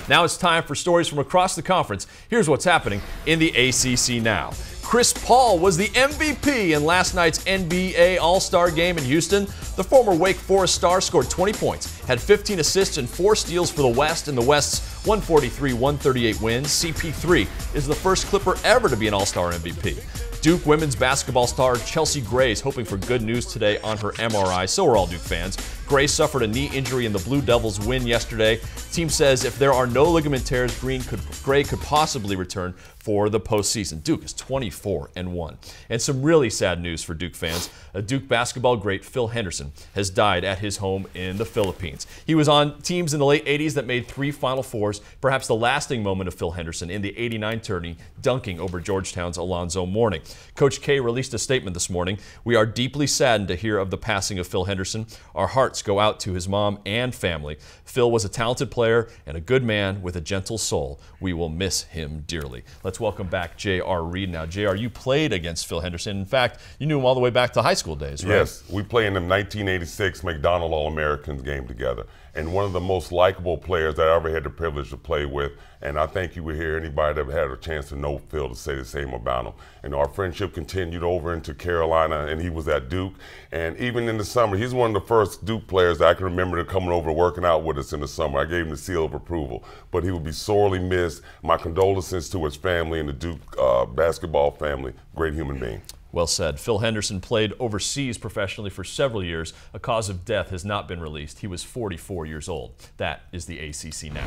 Now it's time for stories from across the conference. Here's what's happening in the ACC now. Chris Paul was the MVP in last night's NBA All-Star game in Houston. The former Wake Forest star scored 20 points, had 15 assists and 4 steals for the West in the West's 143-138 wins. CP3 is the first Clipper ever to be an All-Star MVP. Duke women's basketball star Chelsea Gray is hoping for good news today on her MRI. So are all Duke fans. Gray suffered a knee injury in the Blue Devils' win yesterday. The team says if there are no ligament tears, Gray could possibly return for the postseason. Duke is 24-1. And some really sad news for Duke fans. A Duke basketball great, Phil Henderson, has died at his home in the Philippines. He was on teams in the late 80s that made 3 Final Fours, perhaps the lasting moment of Phil Henderson in the '89 tourney, dunking over Georgetown's Alonzo Mourning. Coach K released a statement this morning. "We are deeply saddened to hear of the passing of Phil Henderson. Our hearts go out to his mom and family. Phil was a talented player and a good man with a gentle soul. We will miss him dearly." Let's welcome back J.R. Reed now. J.R., you played against Phil Henderson. In fact, you knew him all the way back to high school days, right? Yes, we played in the 1986 McDonald All-Americans game together. And one of the most likable players that I ever had the privilege to play with. And I think you would hear anybody that had a chance to know Phil to say the same about him. And our friendship continued over into Carolina, and he was at Duke. And even in the summer, he's one of the first Duke players that I can remember coming over working out with us in the summer. I gave him the seal of approval. But he would be sorely missed. My condolences to his family and the Duke basketball family. Great human being. Well said. Phil Henderson played overseas professionally for several years. A cause of death has not been released. He was 44 years old. That is the ACC now.